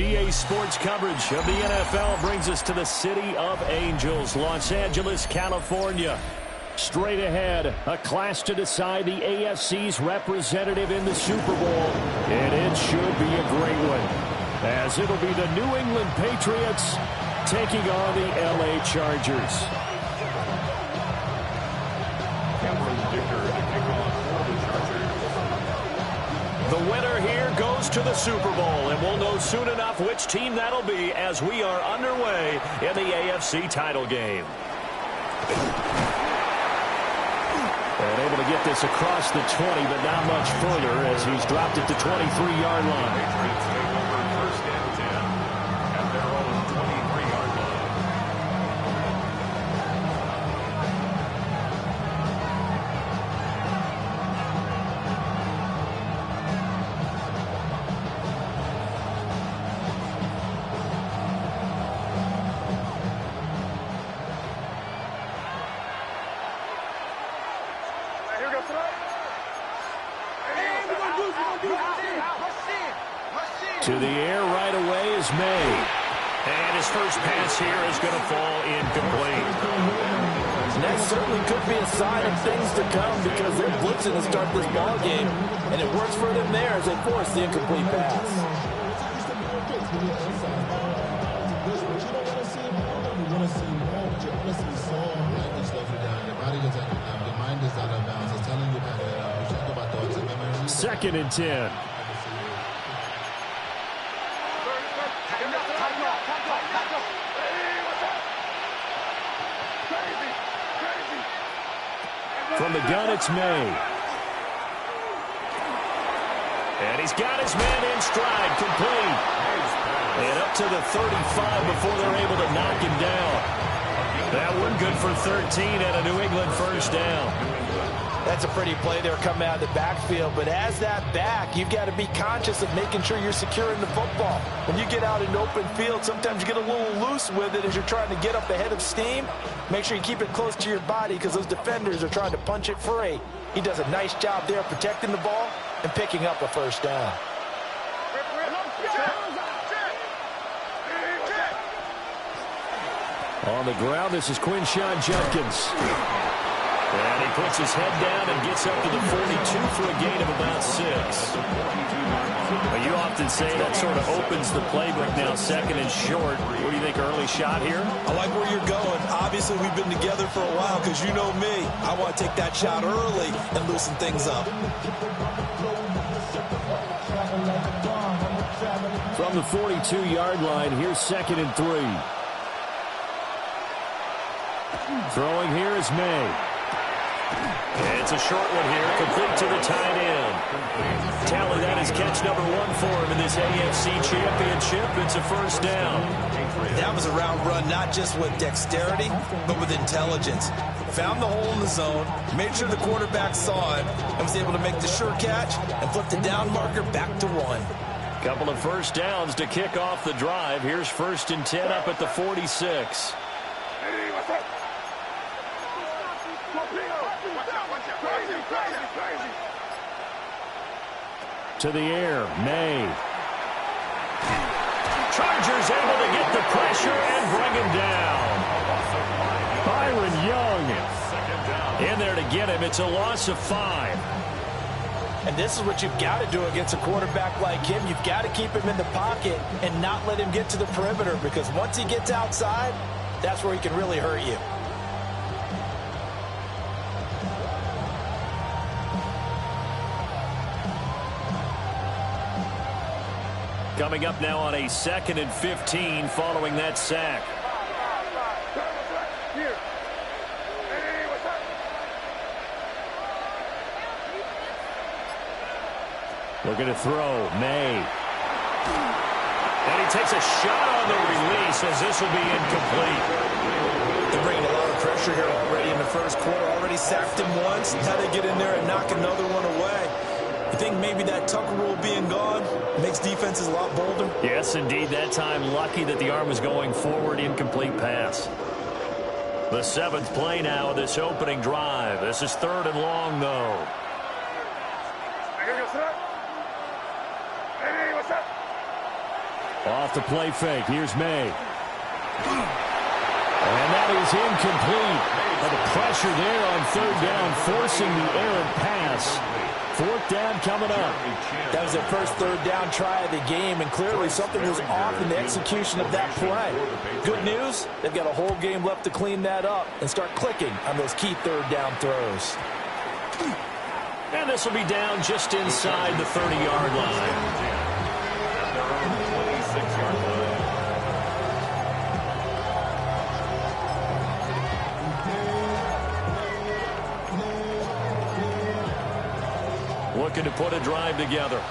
GA Sports coverage of the NFL brings us to the City of Angels, Los Angeles, California. Straight ahead, a clash to decide the AFC's representative in the Super Bowl. And it should be a great one, as it'll be the New England Patriots taking on the LA Chargers. The winner here goes to the Super Bowl, and we'll know soon enough which team that'll be as we are underway in the AFC title game. And able to get this across the 20, but not much further as he's dropped it to 23-yard line. To the air right away is May. And his first pass here is going to fall incomplete. That certainly could be a sign of things to come because they're blitzing to start this ball game, and it works for them there as they force the incomplete pass. Second and 10. From the gun, it's May. And he's got his man in stride, complete. And up to the 35 before they're able to knock him down. That one good for 13 and a New England first down. That's a pretty play there coming out of the backfield, but as that back, you've got to be conscious of making sure you're securing the football. When you get out in open field, sometimes you get a little loose with it as you're trying to get up ahead of steam. Make sure you keep it close to your body because those defenders are trying to punch it free. He does a nice job there protecting the ball and picking up a first down. On the ground, this is Quinshawn Judkins. And he puts his head down and gets up to the 42 for a gain of about 6. But you often say that sort of opens the playbook now, second and short. What do you think, early shot here? I like where you're going. Obviously, we've been together for a while because you know me. I want to take that shot early and loosen things up. From the 42-yard line, here's second and 3. Throwing here is May. It's a short one here, complete to the tight end. Tally, that is catch number 1 for him in this AFC Championship. It's a first down. That was a route run, not just with dexterity, but with intelligence. Found the hole in the zone, made sure the quarterback saw it, and was able to make the sure catch and flip the down marker back to 1. Couple of first downs to kick off the drive. Here's first and 10 up at the 46. To the air, May. Chargers able to get the pressure and bring him down. Byron Young in there to get him. It's a loss of 5. And this is what you've got to do against a quarterback like him. You've got to keep him in the pocket and not let him get to the perimeter because once he gets outside, that's where he can really hurt you. Coming up now on a 2nd and 15 following that sack. Looking to throw, May. And he takes a shot on the release as this will be incomplete. They're bringing a lot of pressure here already in the first quarter. Already sacked him once. Had to get in there and knock another one away. You think maybe that Tucker rule being gone makes defenses a lot bolder? Yes, indeed. That time, lucky that the arm was going forward. Incomplete pass. The 7th play now of this opening drive. This is 3rd and long, though. Off the play fake. Here's May. And that is incomplete. But the pressure there on third down, forcing the errant pass. Fourth down coming up. That was their first third down try of the game, and clearly something was off in the execution of that play. Good news, they've got a whole game left to clean that up and start clicking on those key third down throws. And this will be down just inside the 30-yard line. Looking to put a drive together.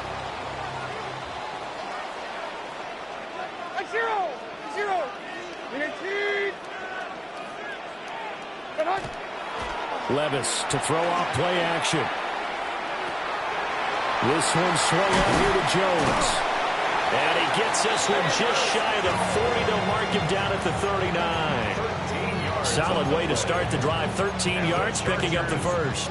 Levis to throw off play action. This one swung out here to Jones. And he gets this one just shy of the 40. They'll mark him down at the 39. Solid way to start the drive. 13 yards, picking up the first.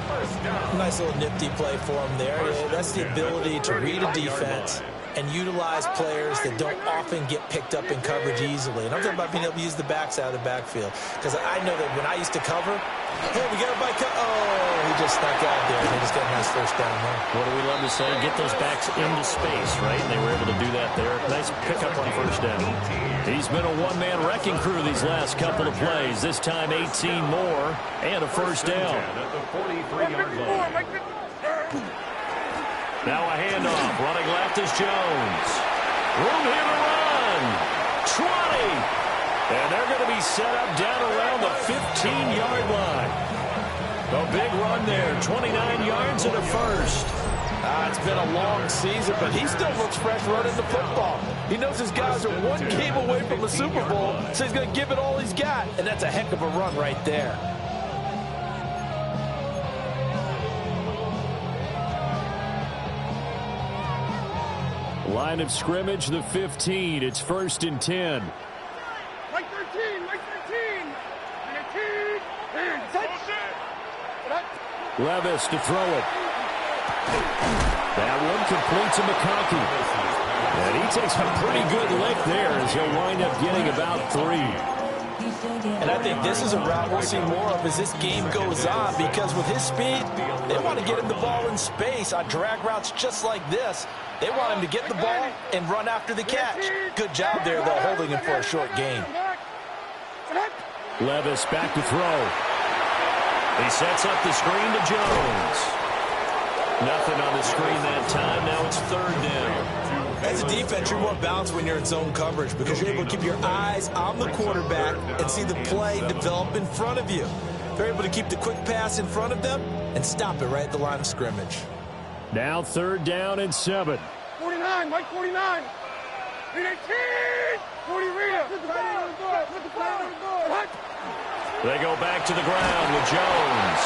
Nice little nifty play for him there. That's the ability to read a defense and utilize players that don't often get picked up in coverage easily. And I'm talking about being able to use the backside of the backfield. Because I know that when I used to cover, hey, we got a bike. Oh, he just snuck out there. They just got a nice first down there. What do we love to say? Get those backs into space, right? And they were able to do that there. Nice pickup on first down. He's been a one-man wrecking crew these last couple of plays. This time 18 more and a first down. Now a handoff. Running left is Jones. Room here to run. 20. And they're going to be set up down around the 15-yard line. A big run there. 29 yards and a first. It's been a long season, but he still looks fresh running the football. He knows his guys are one game away from a Super Bowl, so he's going to give it all he's got. And that's a heck of a run right there. Line of scrimmage, the 15. It's 1st and 10. Mike 13, Mike 13. Levis to throw it. That one complete to McConkey. And he takes a pretty good lick there as he'll wind up getting about 3. And I think this is a route we'll see more of as this game goes on, because with his speed, they want to get him the ball in space on drag routes just like this. They want him to get the ball and run after the catch. Good job there, though, holding him for a short gain. Levis back to throw. He sets up the screen to Jones. Nothing on the screen that time. Now it's 3rd down. As a defense, you're more balanced when you're in zone coverage because you're able to keep your eyes on the quarterback and see the play develop in front of you. They're able to keep the quick pass in front of them and stop it right at the line of scrimmage. Now 3rd down and 7. 49, Mike 49. 18. 40 Rita. Put the play on the board. Put the play on the board. They go back to the ground with Jones.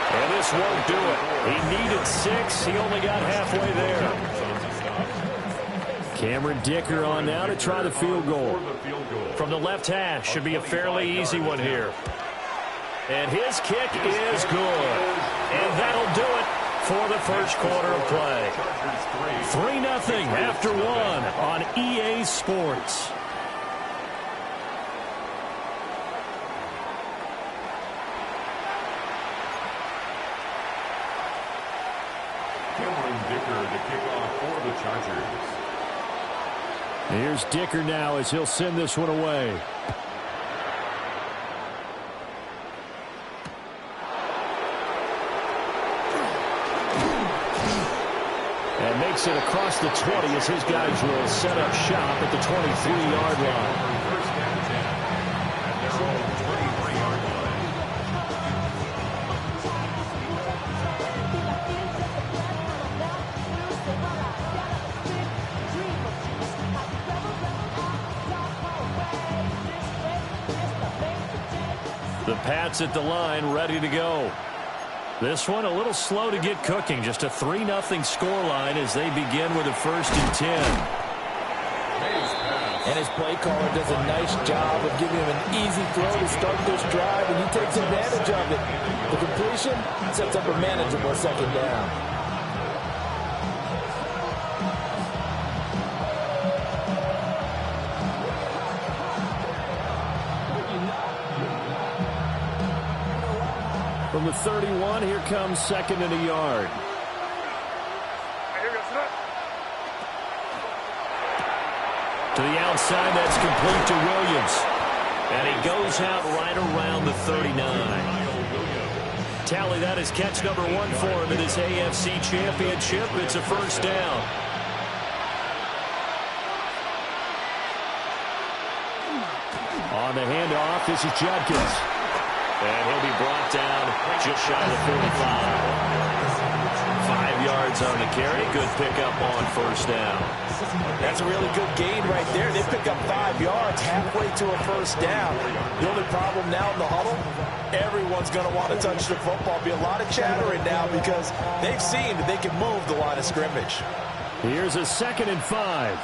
And this won't do it. He needed 6. He only got halfway there. Cameron Dicker on now to try the field goal. From the left hash. Should be a fairly easy one here. And his kick is good. And that'll do it for the first quarter of play. 3-0 after 1 on EA Sports. Cameron Dicker to kick off for the Chargers. Here's Dicker now as he'll send this one away. And makes it across the 20 as his guys will set up shop at the 23-yard line. First down 10 at their own 23-yard line. The Pats at the line, ready to go. This one a little slow to get cooking. Just a 3-0 scoreline as they begin with a 1st and 10. And his play caller does a nice job of giving him an easy throw to start this drive, and he takes advantage of it. The completion sets up a manageable 2nd down. From the 31, here comes second and a yard. To the outside, that's complete to Williams. And he goes out right around the 39. Tally, that is catch number 1 for him in this AFC Championship. It's a first down. On the handoff, this is Judkins. And he'll be brought down just shy of the 45. 5 yards on the carry. Good pickup on first down. That's a really good gain right there. They pick up 5 yards halfway to a first down. The only problem now in the huddle, everyone's going to want to touch the football. Be a lot of chattering now because they've seen that they can move the line of scrimmage. Here's a 2nd and 5.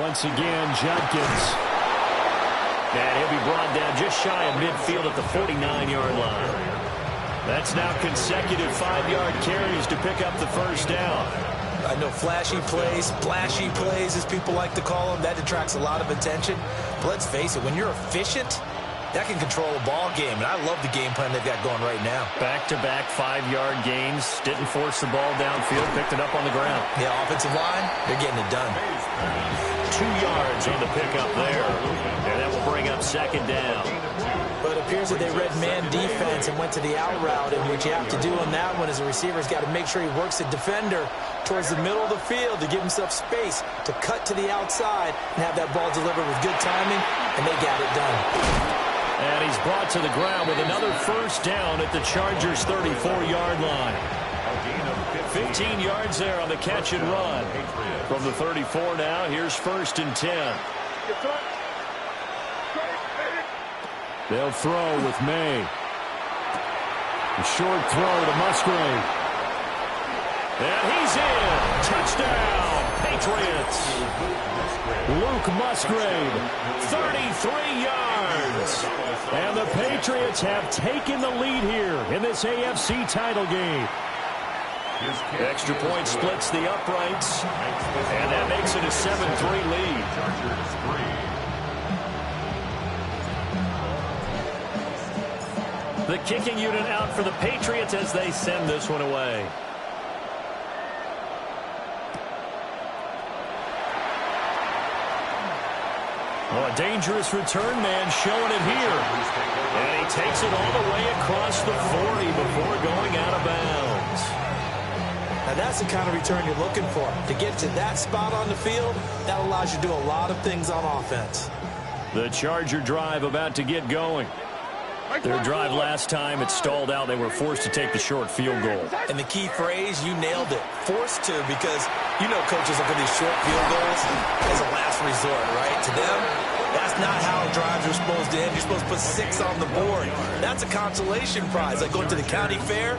Once again, Judkins. And he'll be brought down just shy of midfield at the 49-yard line. That's now consecutive 5-yard carries to pick up the first down. I know flashy plays, splashy plays, as people like to call them, that attracts a lot of attention. But let's face it, when you're efficient, that can control a ball game. And I love the game plan they've got going right now. Back-to-back 5-yard gains. Didn't force the ball downfield. Picked it up on the ground. The offensive line, they're getting it done. 2 yards on the pickup there. And that will bring up second down. But it appears that they read man defense and went to the out route. And what you have to do on that one is the receiver's got to make sure he works the defender towards the middle of the field to give himself space to cut to the outside and have that ball delivered with good timing. And they got it done. And he's brought to the ground with another first down at the Chargers' 34-yard line. 15 yards there on the catch and run. From the 34 now, here's 1st and 10. They'll throw with May. A short throw to Musgrave. And he's in. Touchdown, Patriots. Luke Musgrave, 33 yards. And the Patriots have taken the lead here in this AFC title game. Extra point splits the uprights, and that makes it a 7-3 lead. The kicking unit out for the Patriots as they send this one away. Oh, a dangerous return man showing it here. And he takes it all the way across the 40 before going out of bounds. Now that's the kind of return you're looking for. To get to that spot on the field, that allows you to do a lot of things on offense. The Charger drive about to get going. Their drive last time, it stalled out. They were forced to take the short field goal. And the key phrase, you nailed it. Forced to, because you know coaches look at these short field goals as a last resort, right? To them, that's not how drives are supposed to end. You're supposed to put 6 on the board. That's a consolation prize. Like going to the county fair,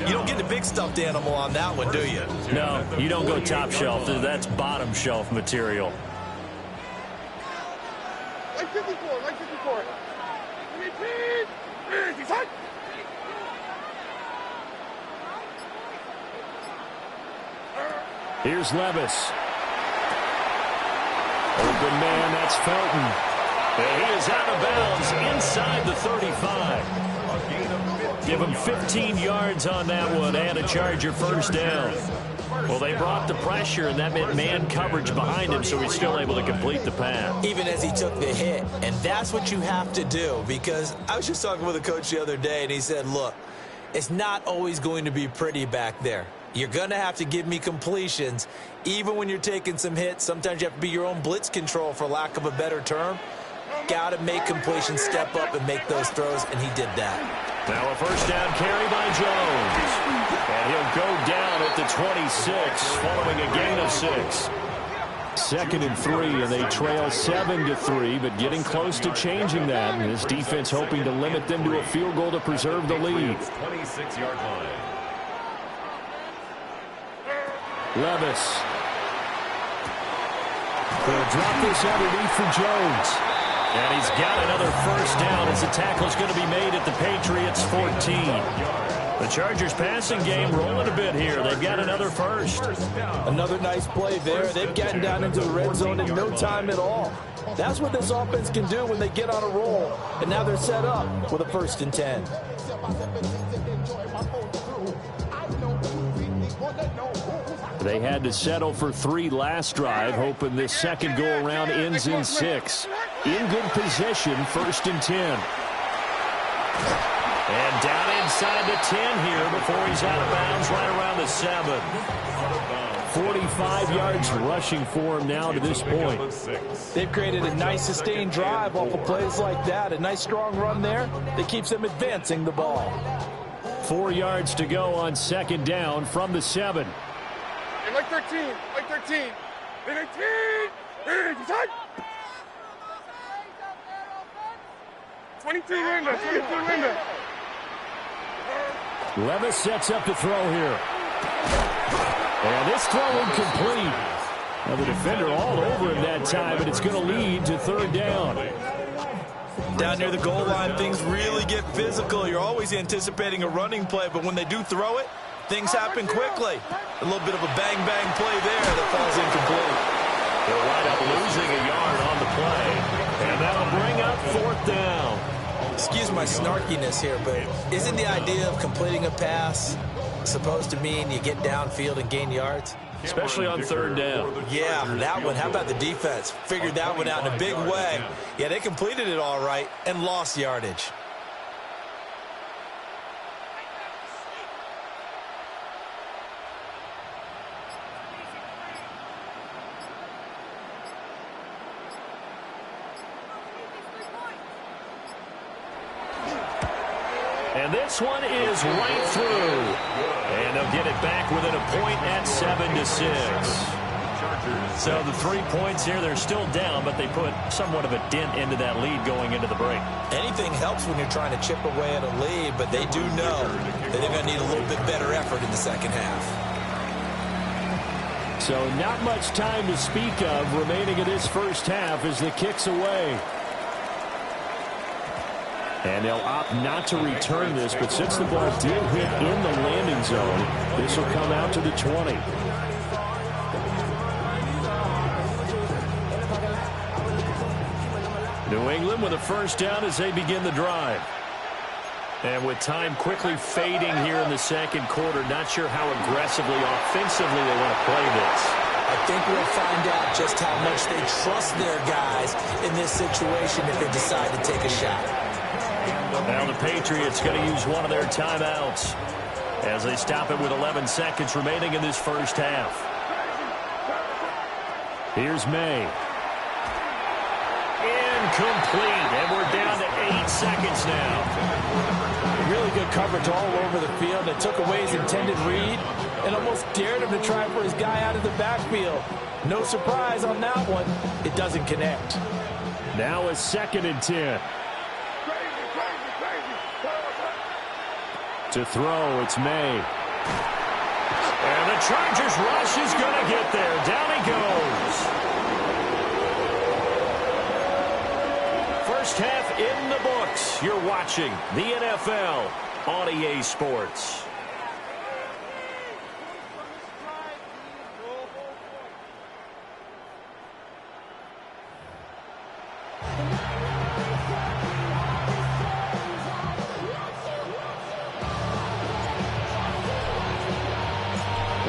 you don't get the big stuffed animal on that one, do you? No, you don't go top shelf. That's bottom shelf material. Like 54, like 54. Here's Levis. Open man, that's Felton. And he is out of bounds inside the 35. Give him 15 yards on that one and a Charger first down. Well, they brought the pressure, and that meant man coverage behind him, so he's still able to complete the pass. Even as he took the hit. And that's what you have to do, because I was just talking with a coach the other day, and he said, look, it's not always going to be pretty back there. You're going to have to give me completions, even when you're taking some hits. Sometimes you have to be your own blitz control, for lack of a better term. Got to make completions, step up, and make those throws, and he did that. Now a first down carry by Jones. And he'll go down at the 26, following a gain of 6. 2nd and 3, and they trail 7-3, but getting close to changing that. And this defense hoping to limit them to a field goal to preserve the lead. 26-yard line. Levis. They'll drop this underneath for Jones. And he's got another first down as the tackle's going to be made at the Patriots' 14. The Chargers passing game rolling a bit here. They've got another first. Another nice play there. They've gotten down into the red zone in no time at all. That's what this offense can do when they get on a roll. And now they're set up with a 1st and 10. They had to settle for 3 last drive, hoping this second go-around ends in 6. In good position, 1st and 10. And down inside the 10 here before he's out of bounds right around the 7. 45 yards rushing for him now to this point. They've created a nice sustained drive off of plays like that. A nice strong run there that keeps them advancing the ball. 4 yards to go on 2nd down from the 7. Hey, like 13, like 13. Hey, 19. Hey, 22 window, 22 window. Levis sets up to throw here. And this throw incomplete. Now the defender all over him that time, but it's going to lead to 3rd down. Down near the goal line, things really get physical. You're always anticipating a running play, but when they do throw it, things happen quickly. A little bit of a bang-bang play there that falls incomplete. They'll wind up losing a yard on the play, and that'll bring up 4th down. Excuse my snarkiness here, but isn't the idea of completing a pass supposed to mean you get downfield and gain yards? Especially on 3rd down. Yeah, that one. How about the defense? Figured that one out in a big way. Yeah, they completed it all right and lost yardage. And this one is right through. And they'll get it back within a point at 7-6. So the 3 points here, they're still down, but they put somewhat of a dent into that lead going into the break. Anything helps when you're trying to chip away at a lead, but they do know that they're going to need a little bit better effort in the 2nd half. So not much time to speak of remaining in this 1st half as the kick's away. And they'll opt not to return this, but since the ball did hit in the landing zone, this will come out to the 20. New England with a 1st down as they begin the drive. And with time quickly fading here in the 2nd quarter, not sure how aggressively, offensively they want to play this. I think we'll find out just how much they trust their guys in this situation if they decide to take a shot. Now the Patriots going to use one of their timeouts as they stop it with 11 seconds remaining in this 1st half. Here's May. Incomplete, and we're down to 8 seconds now. Really good coverage all over the field. It took away his intended read and almost dared him to try for his guy out of the backfield. No surprise on that one. It doesn't connect. Now a 2nd and 10. To throw, it's May. And the Chargers rush is going to get there. Down he goes. 1st half in the books. You're watching the NFL on EA Sports.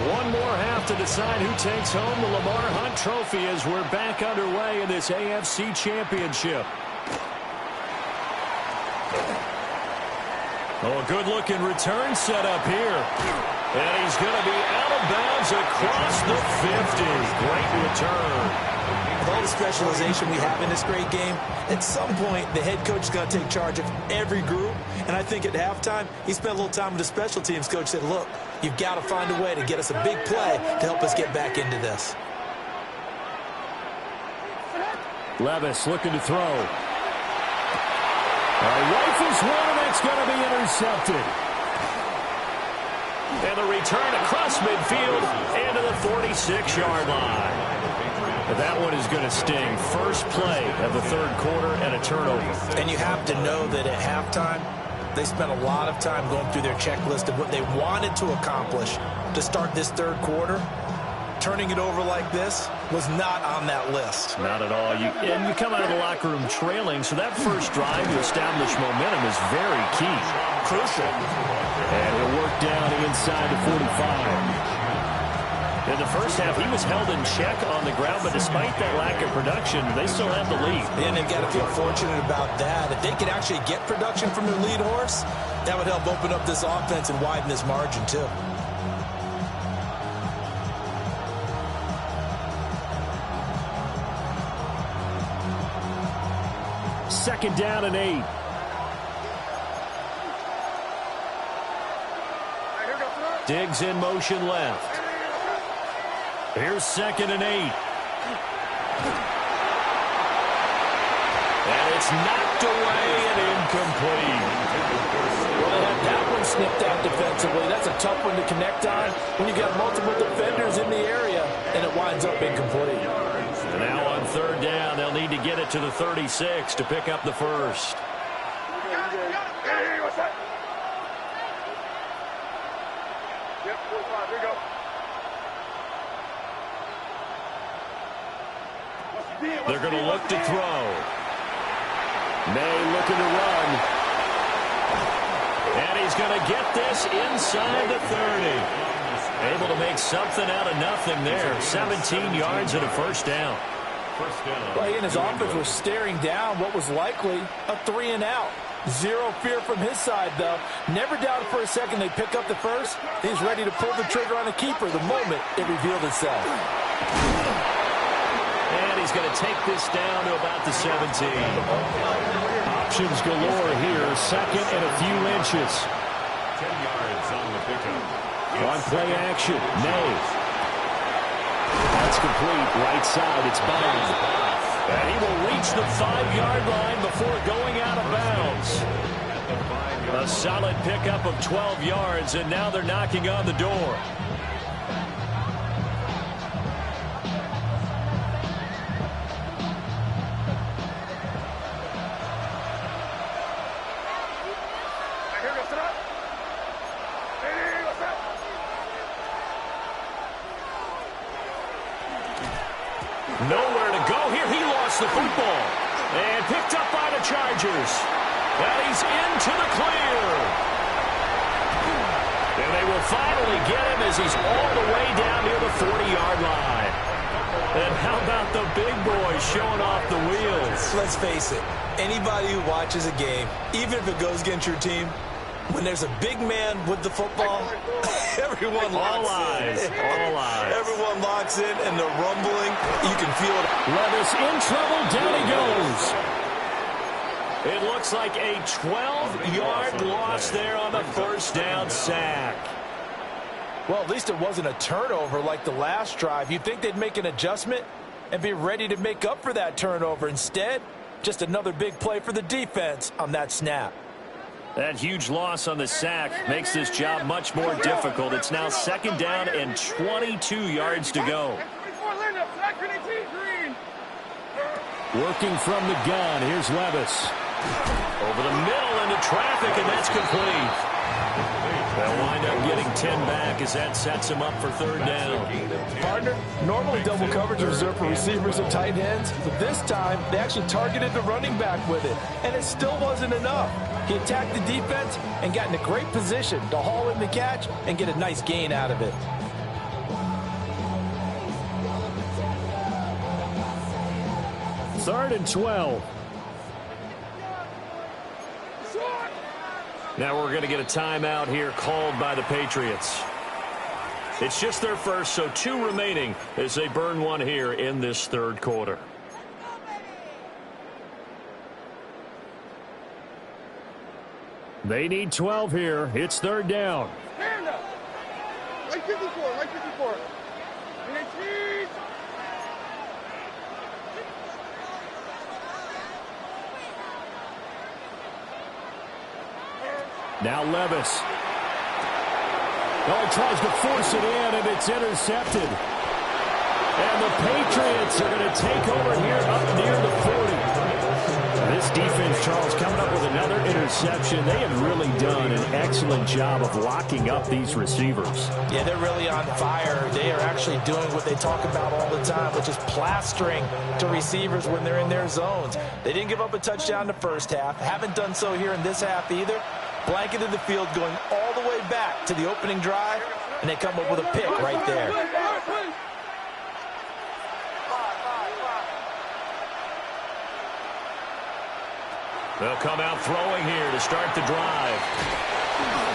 One more half to decide who takes home the Lamar Hunt Trophy as we're back underway in this AFC Championship. Oh, a good-looking return set up here. And he's going to be out of bounds across the 50. Great return. With all the specialization we have in this great game, at some point, the head coach is going to take charge of every group. And I think at halftime, he spent a little time with the special teams coach, said, look, you've got to find a way to get us a big play to help us get back into this. Levis looking to throw. Rifles one, and that's going to be intercepted. And the return across midfield and to the 46-yard line. That one is going to sting. First play of the 3rd quarter and a turnover. And you have to know that at halftime, They spent a lot of time going through their checklist of what they wanted to accomplish to start this third quarter. Turning it over like this was not on that list. Not at all. And you come out of the locker room trailing, so that first drive to establish momentum is very key. Crucial. And he'll work down inside the 45. In the first half, he was held in check on the ground, but despite that lack of production, they still have the lead. And they've got to feel fortunate about that. If they could actually get production from their lead horse, that would help open up this offense and widen this margin, too. Second down and 8. Diggs in motion left. Here's second and 8. And it's knocked away and incomplete. Well, they had that one snipped out defensively. That's a tough one to connect on when you got multiple defenders in the area, and it winds up incomplete. And now on third down, they'll need to get it to the 36 to pick up the first. Hey, what's that? Yep, 45, here we go. They're going to look to throw. May looking to run. And he's going to get this inside the 30. Able to make something out of nothing there. 17 yards and a first down. Well, he and his offense were staring down what was likely a 3-and-out. Zero fear from his side, though. Never doubted for a second they pick up the first. He's ready to pull the trigger on a keeper the moment it revealed itself. And he's going to take this down to about the 17. Options galore here. Second and a few inches. 10 yards on the pickup. On play action. May. That's complete. Right side. It's Bond. And he will reach the 5-yard line before going out of bounds. A solid pickup of 12 yards, and now they're knocking on the door. Nowhere to go here. He lost the football. And picked up by the Chargers. And he's into the clear. And they will finally get him as he's all the way down near the 40-yard line. And how about the big boy showing off the wheels? Let's face it, anybody who watches a game, even if it goes against your team, when there's a big man with the football, everyone locks in. All eyes. Everyone locks in, and the rumbling, you can feel it. Levis in trouble. Down he goes. It looks like a 12-yard loss there on the first down sack. Well, at least it wasn't a turnover like the last drive. You'd think they'd make an adjustment and be ready to make up for that turnover. Instead, just another big play for the defense on that snap. That huge loss on the sack makes this job much more difficult. It's now second down and 22 yards to go. Working from the gun, here's Levis. Over the middle into traffic, and that's complete. They'll wind up getting 10 back as that sets him up for third down. Partner, normally double coverage is reserved for receivers and tight ends, but this time they actually targeted the running back with it, and it still wasn't enough. He attacked the defense and got in a great position to haul in the catch and get a nice gain out of it. Third and 12. Now we're going to get a timeout here called by the Patriots. It's just their first, so 2 remaining as they burn one here in this third quarter. They need 12 here. It's third down. Stand up. Right 54, right 54. Now Levis. Oh, tries to force it in, and it's intercepted. And the Patriots are going to take over here up near the 40. This defense, Charles, coming up with another interception. They have really done an excellent job of locking up these receivers. Yeah, they're really on fire. They are actually doing what they talk about all the time, which is plastering to receivers when they're in their zones. They didn't give up a touchdown in the first half. Haven't done so here in this half either. Blanketed the field going all the way back to the opening drive, and they come up with a pick right there. They'll come out throwing here to start the drive.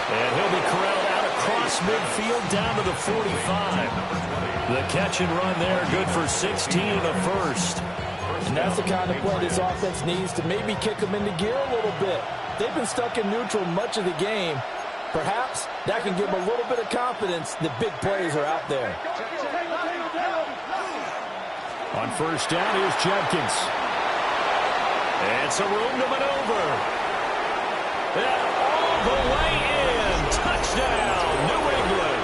And he'll be corralled out across midfield down to the 45. The catch and run there, good for 16 and a first. And that's the kind of play this offense needs to maybe kick them into gear a little bit. They've been stuck in neutral much of the game. Perhaps that can give them a little bit of confidence that big plays are out there. On first down, here's Judkins. And some room to maneuver. And all the way in. Touchdown, New England.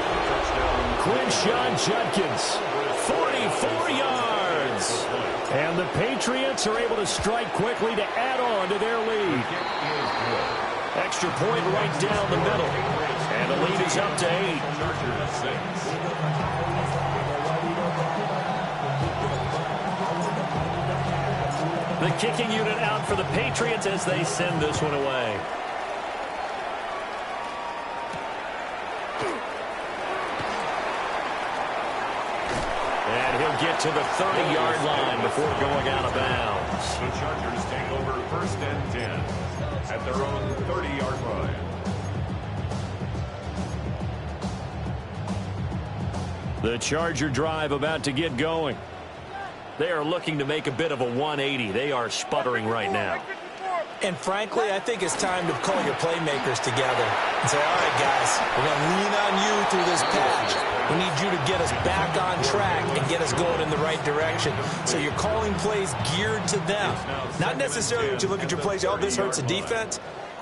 Quinshawn Judkins, 44 yards. And the Patriots are able to strike quickly to add on to their lead. Extra point right down the middle. And the lead is up to 8. The kicking unit out for the Patriots as they send this one away. And he'll get to the 30-yard line before going out of bounds. The Chargers take over first and 10 at their own 30-yard line. The Charger drive about to get going. They are looking to make a bit of a 180. They are sputtering right now. And frankly, I think it's time to call your playmakers together and say, all right, guys, we're going to lean on you through this patch. We need you to get us back on track and get us going in the right direction. So you're calling plays geared to them. Not necessarily that you look at your plays, oh, this hurts the defense.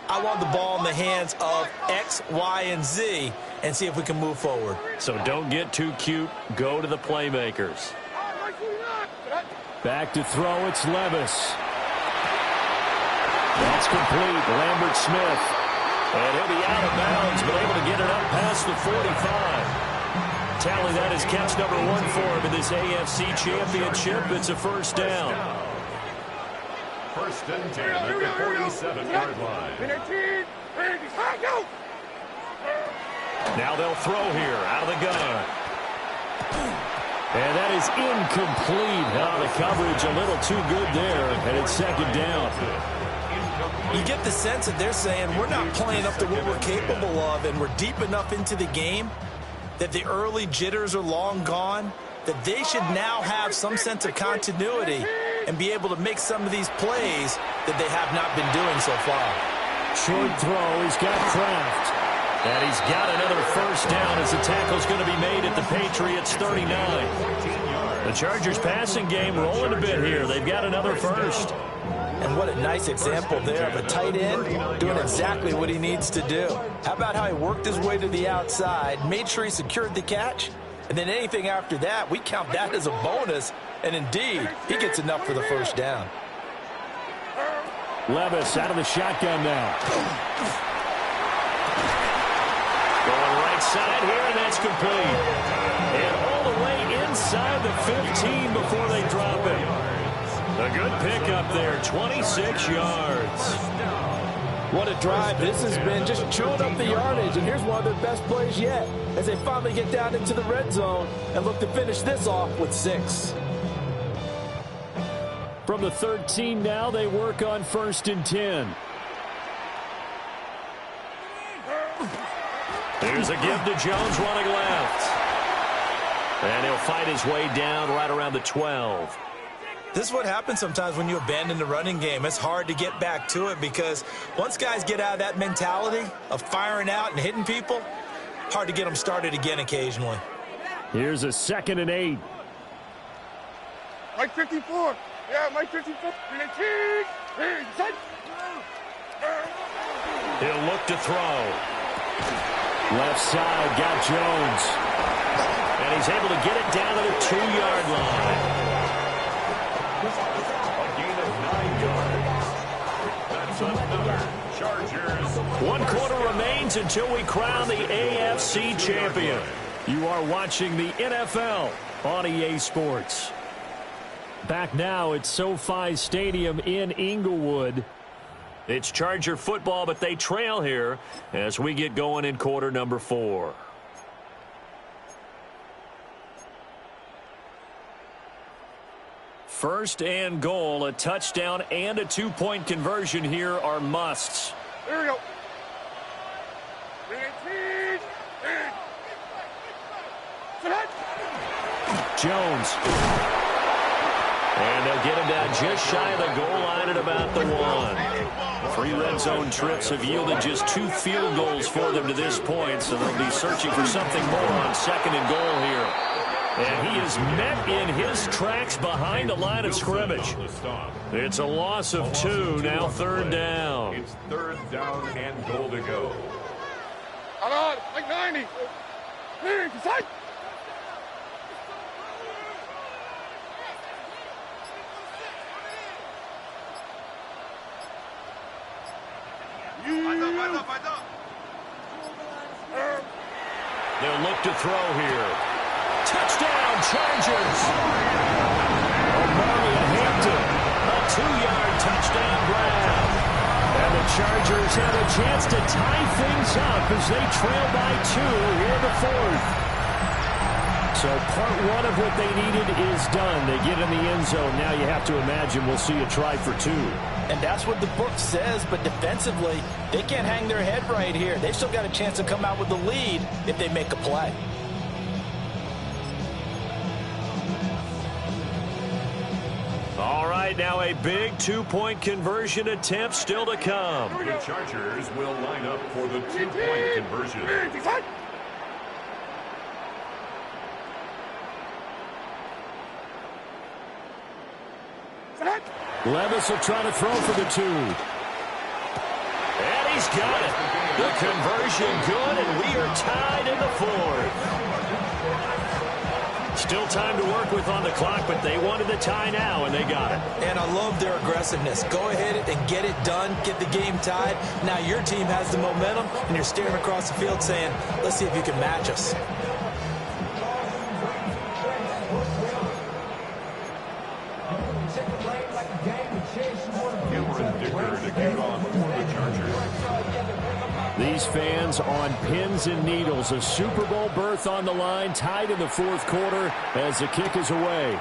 I want the ball in the hands of X, Y, and Z and see if we can move forward. So don't get too cute. Go to the playmakers. Back to throw, it's Levis. That's complete, Lambert Smith. And he'll be out of bounds, but able to get it up past the 45. Tally, that is catch number 1 for him in this AFC Championship. It's a first down. First and 10 at the 47-yard line. Now they'll throw here out of the gun. And that is incomplete. The coverage a little too good there, and it's second down. You get the sense that they're saying we're not playing up to what we're capable of, and we're deep enough into the game that the early jitters are long gone, that they should now have some sense of continuity and be able to make some of these plays that they have not been doing so far. Short throw, he's got Kraft. And he's got another first down as the tackle's going to be made at the Patriots' 39. The Chargers passing game rolling a bit here. They've got another first. And what a nice example there of a tight end doing exactly what he needs to do. How about how he worked his way to the outside, made sure he secured the catch, and then anything after that, we count that as a bonus. And indeed, he gets enough for the first down. Levis out of the shotgun now. Going right side here, and that's complete. And all the way inside the 15 before they drop it. A good pickup there, 26 yards. What a drive this has been, just chewing up the yardage. And here's one of their best plays yet as they finally get down into the red zone and look to finish this off with 6. From the 13 now, they work on first and 10. Here's a give to Jones running left. And he'll fight his way down right around the 12. This is what happens sometimes when you abandon the running game. It's hard to get back to it because once guys get out of that mentality of firing out and hitting people, hard to get them started again occasionally. Here's a 2nd and 8. Mike 54. Yeah, Mike 54. He'll look to throw. Left side, got Jones. And he's able to get it down to the 2-yard line. A gain of 9 yards. remains until we crown the AFC champion. You are watching the NFL on EA Sports. Back now at SoFi Stadium in Inglewood. It's Charger football, but they trail here as we get going in quarter number 4. First and goal, a touchdown and a 2-point conversion here are musts. Here we go. 3-18. Jones. And they'll get him down just shy of the goal line at about the 1. 3 red zone trips have yielded just 2 field goals for them to this point, so they'll be searching for something more on second and goal here. And he is met in his tracks behind the line of scrimmage. It's a loss of 2, now third down. It's third down and goal to go. Hold on, like 90. Clear, inside. They'll look to throw here. Touchdown, Chargers! Omari and Hampton, a 2-yard touchdown grab. And the Chargers have a chance to tie things up as they trail by 2 here in the 4th. So part 1 of what they needed is done. They get in the end zone. Now you have to imagine we'll see a try for 2. And that's what the book says, but defensively, they can't hang their head right here. They've still got a chance to come out with the lead if they make a play. All right, now a big 2-point conversion attempt still to come. The Chargers will line up for the 2-point conversion. Inside. Levis will try to throw for the 2. And he's got it. The conversion good, and we are tied in the 4th. Still time to work with on the clock, but they wanted the tie now, and they got it. And I love their aggressiveness. Go ahead and get it done, get the game tied. Now your team has the momentum, and you're staring across the field saying, let's see if you can match us. These fans on pins and needles. A Super Bowl berth on the line, tied in the 4th quarter as the kick is away.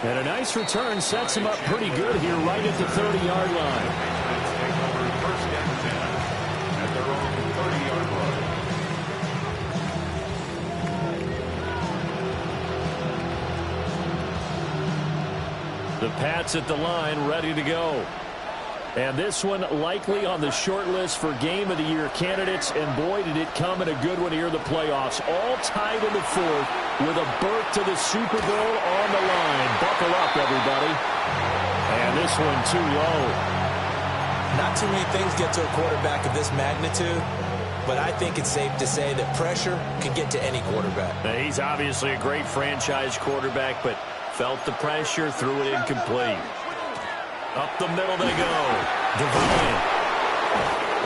And a nice return sets him up pretty good here right at the 30-yard line. First and 10 at their own 30-yard line. The Pats at the line, ready to go. And this one likely on the short list for Game of the Year candidates. And boy, did it come in a good one here in the playoffs. All tied in the 4th with a berth to the Super Bowl on the line. Buckle up, everybody. And this one too low. Not too many things get to a quarterback of this magnitude, but I think it's safe to say that pressure can get to any quarterback. Now, he's obviously a great franchise quarterback, but felt the pressure, threw it incomplete. Up the middle they go. Devine.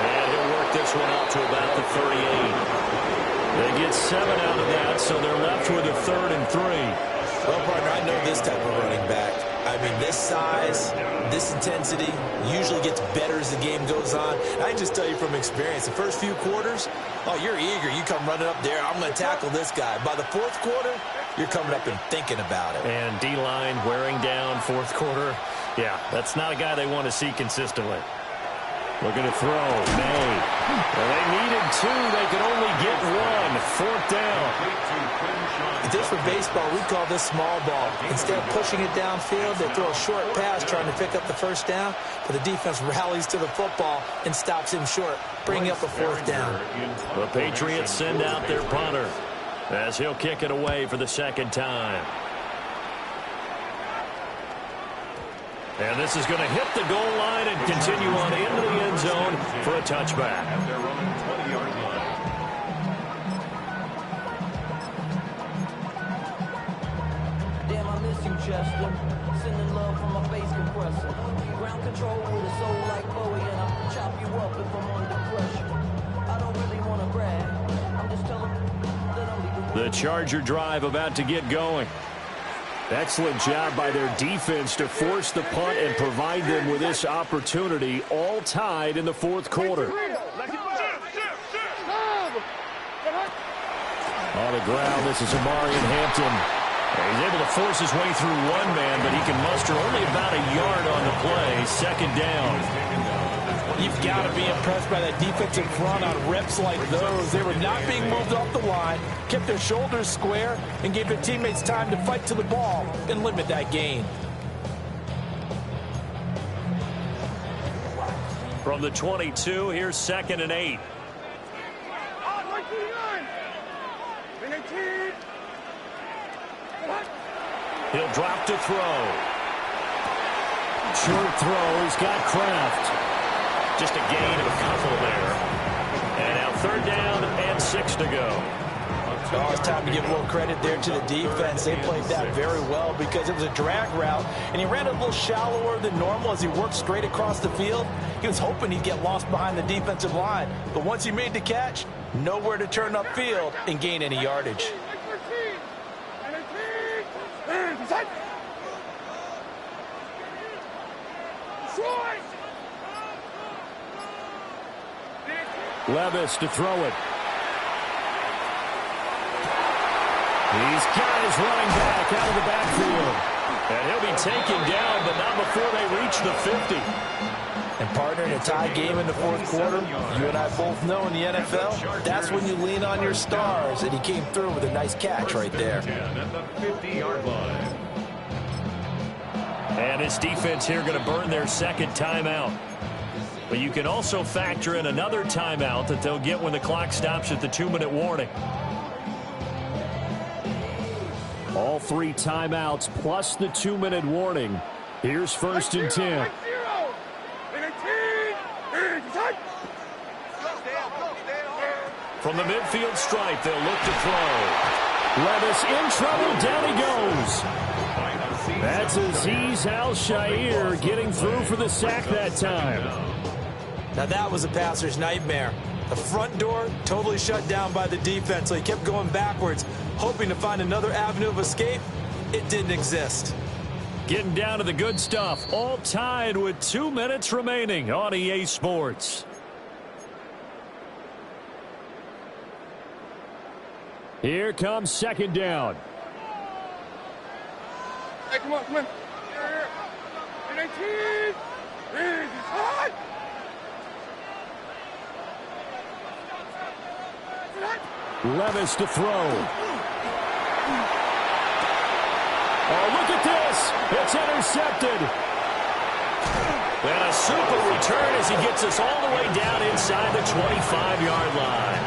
And he'll work this one out to about the 38. They get 7 out of that, so they're left with a 3rd and 3. Well, partner, I know this type of running back. I mean, this size, this intensity usually gets better as the game goes on. And I can just tell you from experience, the first few quarters, oh, you're eager. You come running up there, I'm going to tackle this guy. By the 4th quarter, you're coming up and thinking about it. And D-line wearing down 4th quarter. Yeah, that's not a guy they want to see consistently. Looking to throw. May. Well, they needed 2. They could only get 1. 4th down. If this were baseball, we'd call this small ball. Instead of pushing it downfield, they throw a short pass trying to pick up the 1st down, but the defense rallies to the football and stops him short, bringing up a 4th down. The Patriots send out their punter as he'll kick it away for the 2nd time. And this is going to hit the goal line and continue on into the end zone for a touchback. At their own 20-yard line. Damn, I miss suggestion. Sending love from my face compressor. Ground control with a soul like Bowie, and I'll chop you up if I'm under pressure. I don't really want to brag. I'm just telling that I'm leaving. The Charger drive about to get going. Excellent job by their defense to force the punt and provide them with this opportunity, all tied in the fourth quarter. On the ground, this is Amari in Hampton. He's able to force his way through one man, but he can muster only about a yard on the play. Second down. You've got to be impressed by that defensive front on reps like those. They were not being moved off the line, kept their shoulders square, and gave their teammates time to fight to the ball and limit that gain. From the 22, here's 2nd and 8. He'll drop to throw. Short throw. He's got Kraft. Just a gain of a couple there. And now 3rd down and 6 to go. Oh, it's time to give a little credit there to the defense. They played that very well because it was a drag route, and he ran a little shallower than normal as he worked straight across the field. He was hoping he'd get lost behind the defensive line, but once he made the catch, nowhere to turn upfield and gain any yardage. Levis to throw it. He's got his running back out of the backfield. And he'll be taken down, but not before they reach the 50. And partner, in a tie game in the fourth quarter, you and I both know in the NFL, that's when you lean on your stars, and he came through with a nice catch right there. At the 50-yard line. And this defense here going to burn their second timeout. But you can also factor in another timeout that they'll get when the clock stops at the 2-minute warning. All 3 timeouts plus the 2-minute warning. Here's 1st and 10. From the midfield stripe, they'll look to throw. Levis in trouble. Down he goes. That's Azeez Al-Shaair getting through for the sack that time. Now that was a passer's nightmare. The front door totally shut down by the defense, so he kept going backwards, hoping to find another avenue of escape. It didn't exist. Getting down to the good stuff, all tied with 2 minutes remaining on EA Sports. Here comes 2nd down. Hey, come on, come on. Here. 18. He's hot. Levis to throw. Oh, look at this. It's intercepted. And a super return as he gets us all the way down inside the 25-yard line.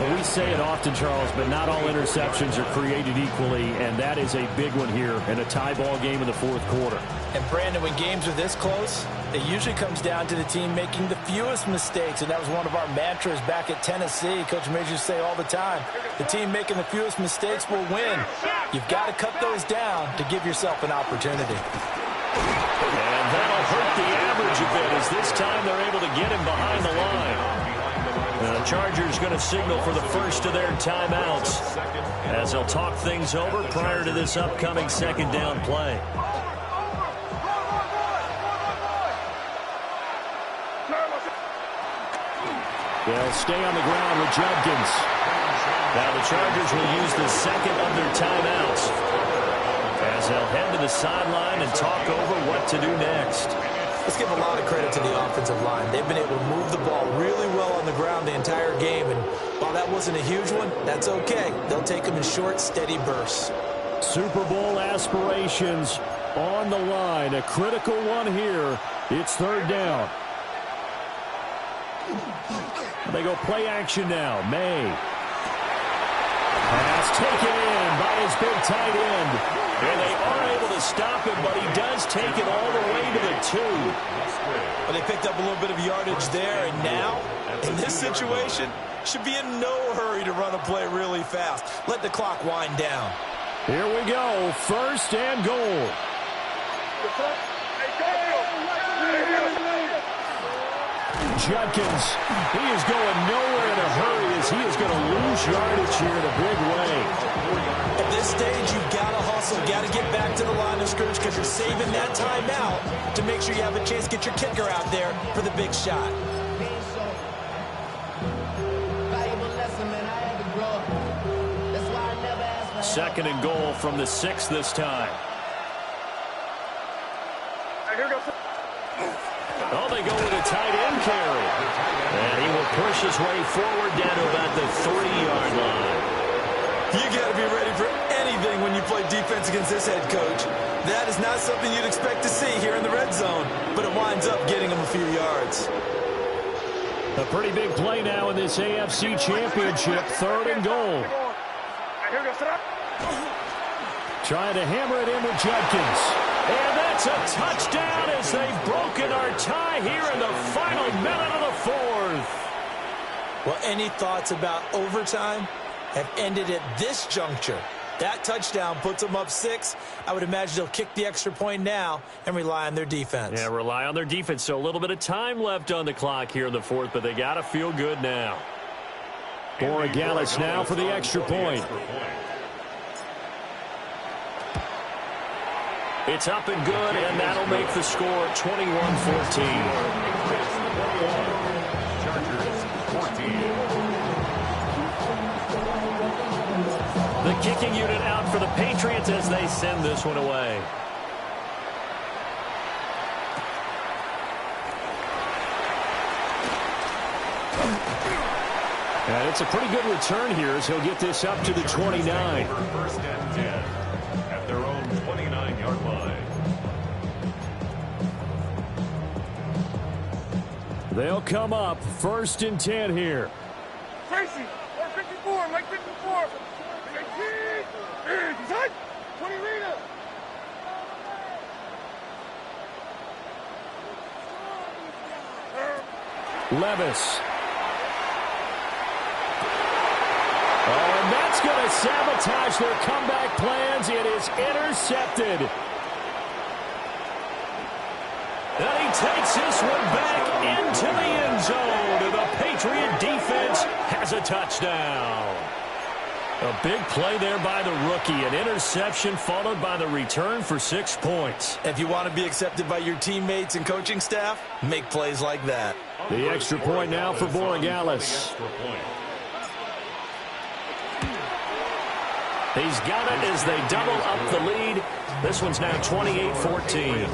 Well, we say it often, Charles, but not all interceptions are created equally, and that is a big one here in a tie ball game in the fourth quarter. And, Brandon, when games are this close, it usually comes down to the team making the fewest mistakes, and that was one of our mantras back at Tennessee. Coach Majors used to say all the time, the team making the fewest mistakes will win. You've got to cut those down to give yourself an opportunity. And that'll hurt the average a bit as this time they're able to get him behind the line. The Chargers going to signal for the first of their timeouts as they'll talk things over prior to this upcoming 2nd down play. They'll stay on the ground with Judkins. Now the Chargers will use the second of their timeouts as they'll head to the sideline and talk over what to do next. Let's give a lot of credit to the offensive line. They've been able to move the ball really well on the ground the entire game, and while that wasn't a huge one, that's okay. They'll take them in short, steady bursts. Super Bowl aspirations on the line. A critical one here. It's 3rd down. They go play action now. May. Pass taken in by his big tight end. And they are able to stop him, but he does take it all the way to the 2. Well, they picked up a little bit of yardage there, and now, in this situation, should be in no hurry to run a play really fast. Let the clock wind down. Here we go. First and goal. Judkins, he is going nowhere in a hurry as he is going to lose yardage here in a big way. At this stage, you've got to hustle, got to get back to the line of scrimmage because you're saving that timeout to make sure you have a chance to get your kicker out there for the big shot. Second and goal from the 6 this time. Oh, they go with a tight end carry. And he will push his way forward down to about the 3-yard line. You got to be ready for anything when you play defense against this head coach. That is not something you'd expect to see here in the red zone, but it winds up getting him a few yards. A pretty big play now in this AFC Championship. Third and goal. Trying to hammer it in with Judkins. And that's a touchdown as they've broken our tie here in the final minute of the 4th. Well, any thoughts about overtime have ended at this juncture. That touchdown puts them up 6. I would imagine they'll kick the extra point now and rely on their defense. Yeah, rely on their defense. So a little bit of time left on the clock here in the 4th, but they got to feel good now. Borregales now for the extra point. It's up and good, and that'll make the score 21-14. The kicking unit out for the Patriots as they send this one away. And it's a pretty good return here as he'll get this up to the 29. First and 10 at their own 29-yard line. They'll come up first and 10 here. Tracy, 54, Mike 54. 19, 20 Rita. Levis. Oh, and that's going to sabotage their comeback plans. It is intercepted. And he takes this one back into the end zone. And the Patriot defense has a touchdown. A big play there by the rookie. An interception followed by the return for 6 points. If you want to be accepted by your teammates and coaching staff, make plays like that. The extra point now for Borregales. He's got it as they double up the lead. This one's now 28-14.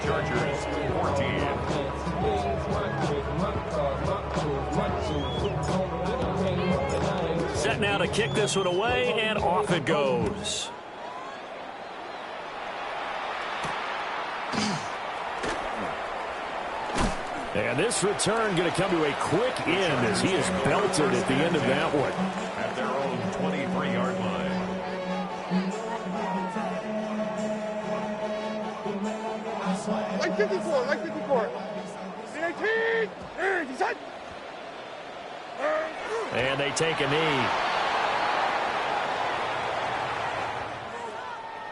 Chargers 14. Set now to kick this one away, and off it goes. And this return going to come to a quick end as he is belted at the end of that one. At their own 23-yard line. Like 54, like 54. 19, and they take a knee.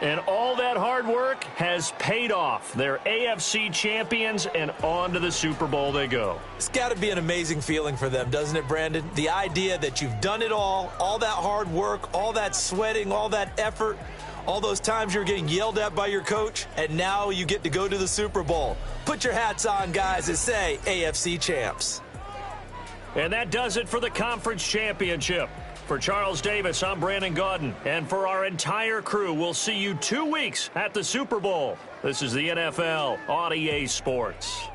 And all that hard work has paid off. They're AFC champions, and on to the Super Bowl they go. It's got to be an amazing feeling for them, doesn't it, Brandon? The idea that you've done it all that hard work, all that sweating, all that effort, all those times you're getting yelled at by your coach, and now you get to go to the Super Bowl. Put your hats on, guys, and say AFC champs. And that does it for the conference championship. For Charles Davis, I'm Brandon Gaudin. And for our entire crew, we'll see you 2 weeks at the Super Bowl. This is the NFL on EA Sports.